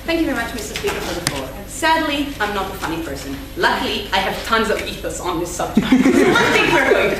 Thank you very much, Mr. Speaker, for the floor. Sadly, I'm not a funny person. Luckily, I have tons of ethos on this subject. I think we're going to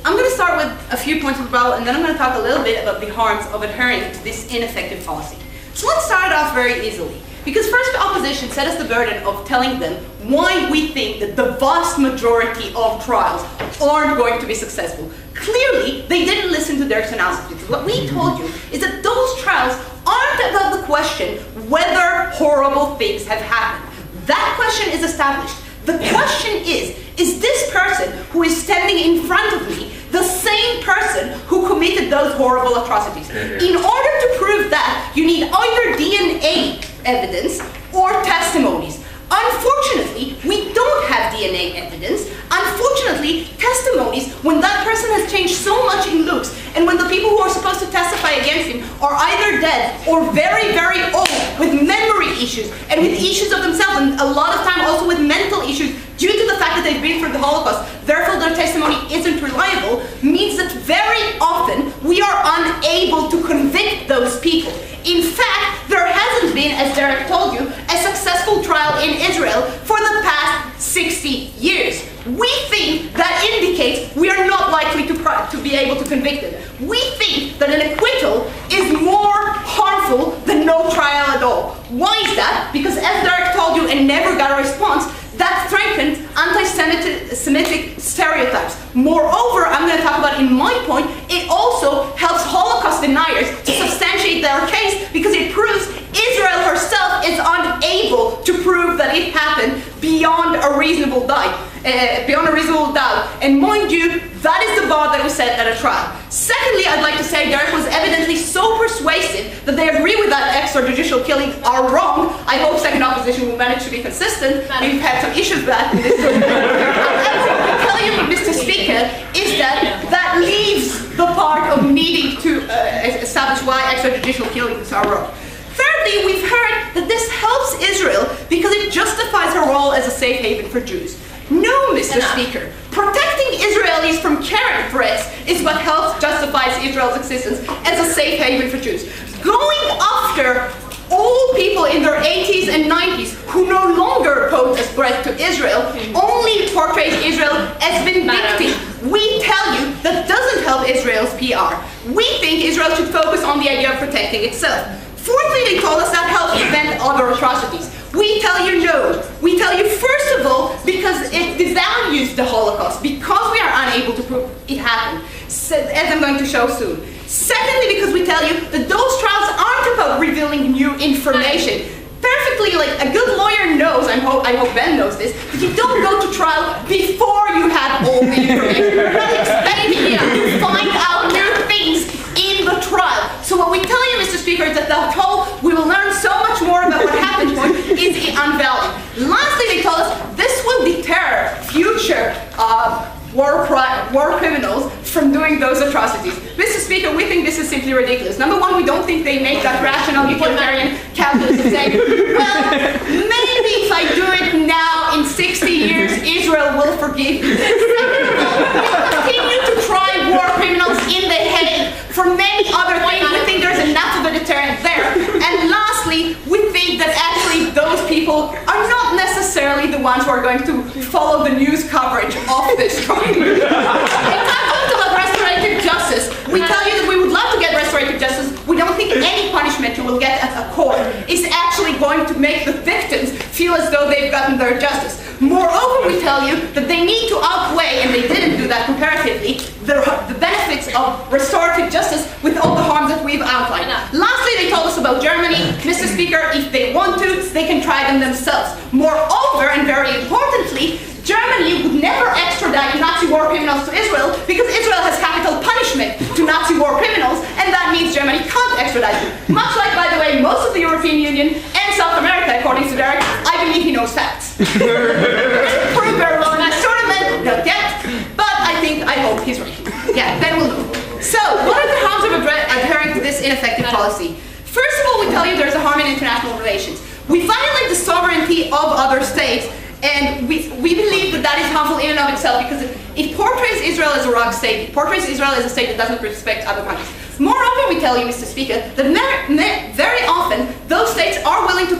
I'm going to start with a few points of rebuttal, and then I'm going to talk a little bit about the harms of adhering to this ineffective policy. So let's start off very easily. Because first the opposition set us the burden of telling them why we think that the vast majority of trials aren't going to be successful. Clearly, they didn't listen to Dirk's analysis, because what we told you is that those trials aren't about the question whether horrible things have happened. That question is established. The question is this person who is standing in front of me the same person who committed those horrible atrocities? In order to prove that, you need either DNA evidence or testimonies. Unfortunately, we don't have DNA evidence. Unfortunately, testimonies, when that person has changed so much in looks, and when the people who are supposed to testify against him are either dead or very, very old, with memory issues, and with issues of themselves, and a lot of time also with mental issues, due to the fact that they've been through the Holocaust, therefore their testimony isn't reliable, means that very often we are unable to convict those people. In fact, there hasn't been, as Derek told you, a successful trial in Israel for the past 60 years. We think that indicates we are not likely to be able to convict them. We think that an acquittal is more harmful than no trial at all. Why is that? Because as Derek told you and never got a response, that strengthens anti-Semitic stereotypes. Moreover, I'm going to talk about in my point, it also helps Holocaust deniers to substantiate their case because it proves Israel herself is unable to prove that it happened beyond a reasonable doubt. And mind you, that is the bar that we set at a trial. Secondly, I'd like to say Derek was evidently so persuasive that they agree with that extrajudicial killing are wrong. I hope second opposition will manage to be consistent. We've had some issues with that in this group. And what I can tell you, Mr. Speaker, is that that leaves the part of needing to establish why extrajudicial killings are wrong. Thirdly, we've heard that this helps Israel because it justifies her role as a safe haven for Jews. No, Mr. Speaker. Protecting Israelis from current threats is what helps justifies Israel's existence as a safe haven for Jews. Going after all people in their 80s and 90s who no longer pose a threat to Israel only portrays Israel as vindictive. We tell you that doesn't help Israel's PR. We think Israel should focus on the idea of protecting itself. Fourthly, they told us that helps prevent other atrocities. We tell you no. We tell you, first of all, because it devalues the Holocaust, because we are unable to prove it happened, as I'm going to show soon. Secondly, because we tell you that those trials aren't about revealing new information. Perfectly, like a good lawyer knows, I hope Ben knows this, that you don't go to trial before you have all the information. You're not expecting to find out new things in the trial. So what we tell you, Mr. Speaker, is that the whole we will learn so much more about what happened point is unvalid. Lastly, they told us this will deter future war criminals from doing those atrocities. Mr. Speaker, we think this is simply ridiculous. Number one, we don't think they make that rational utilitarian calculus and say, well, maybe if I do it now in 60 years, Israel will forgive me. Second of all, we continue to try war criminals in the Hague for many other things. We think there's enough of a deterrent there. And lastly, we think that actually those people are not necessarily the ones who are going to follow the news coverage of this trial. In fact, about restorative justice, we tell you that we would love to get restorative justice. We don't think any punishment you will get at a court is actually going to make the victims feel as though they've gotten their justice. Moreover, we tell you that they need to outweigh, and they didn't do that comparatively, the benefits of restorative justice with all the harms that we've outlined. Lastly, they told us about Germany. Mr. Speaker, if they want to, they can try them themselves. Moreover, and very importantly, Germany would never extradite Nazi war criminals to Israel because Israel has capital punishment to Nazi war criminals, and that means Germany can't extradite them. Much like, by the way, most of the European Union and South America, according to Derek, I believe he knows facts. Prove very well in that tournament, not yet, but I hope he's right. Yeah, then we'll know. So, what are the harms of adhering to this ineffective policy? First of all, we tell you there's a harm in international relations. We violate the sovereignty of other states, and we believe that that is harmful in and of itself because it portrays Israel as a rogue state. It portrays Israel as a state that doesn't respect other countries. Moreover, we tell you, Mr. Speaker, that very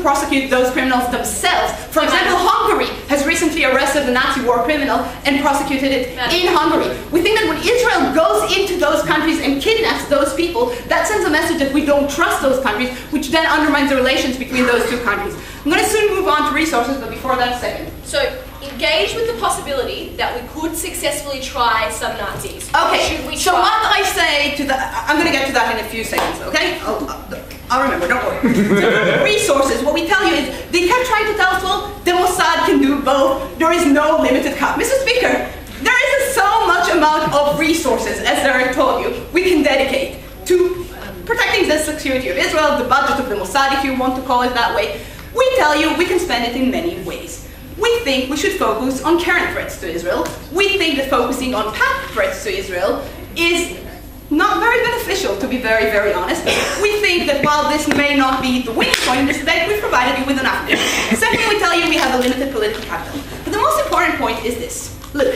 prosecute those criminals themselves. For example, Hungary has recently arrested a Nazi war criminal and prosecuted it in Hungary. We think that when Israel goes into those countries and kidnaps those people, that sends a message that we don't trust those countries, which then undermines the relations between those two countries. I'm going to soon move on to resources, but before that, second. So, engage with the possibility that we could successfully try some Nazis. Okay, Should we so try? what I say to that, I'm going to get to that in a few seconds, okay? I'll remember, don't worry. So, resources, what we tell you is, they kept trying to tell us, well, the Mossad can do both, there is no limited cap. Mr. Speaker, there isn't so much amount of resources, as Derek told you, we can dedicate to protecting the security of Israel, the budget of the Mossad, if you want to call it that way. We tell you we can spend it in many ways. We think we should focus on current threats to Israel. We think that focusing on past threats to Israel is not very beneficial, to be very, very honest. We think that while this may not be the winning point in this debate, we've provided you with enough. Second, we tell you we have a limited political capital. But the most important point is this. Look,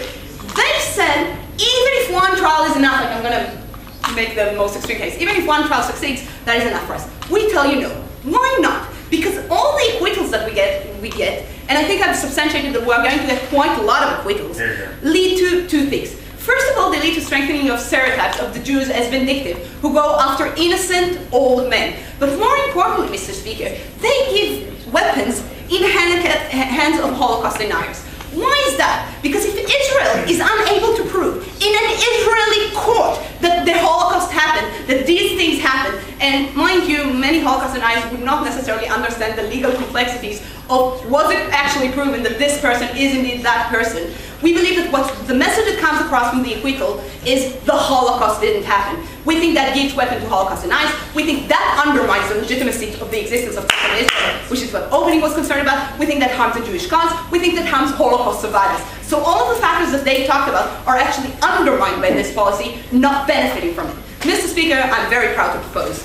they said even if one trial is enough, like I'm going to make the most extreme case, even if one trial succeeds, that is enough for us. We tell you no. Why not? Because all the acquittals that we get, and I think I've substantiated that we're going to get quite a lot of acquittals, lead to two things. First of all, they lead to strengthening of stereotypes of the Jews as vindictive, who go after innocent old men. But more importantly, Mr. Speaker, they give weapons in the hands of Holocaust deniers. Why is that? Because if Israel is unable to prove in an Israeli court that the Holocaust happened, that these things happened, and mind you, many Holocaust deniers would not necessarily understand the legal complexities of was it actually proven that this person is indeed that person. We believe that the message that comes across from the acquittal is the Holocaust didn't happen. We think that gives weapon to Holocaust deniers. We think that undermines the legitimacy of the existence of Israel, which is what Opening was concerned about. We think that harms the Jewish cause. We think that harms Holocaust survivors. So all of the factors that they talked about are actually undermined by this policy, not benefiting from it. Mr. Speaker, I'm very proud to propose.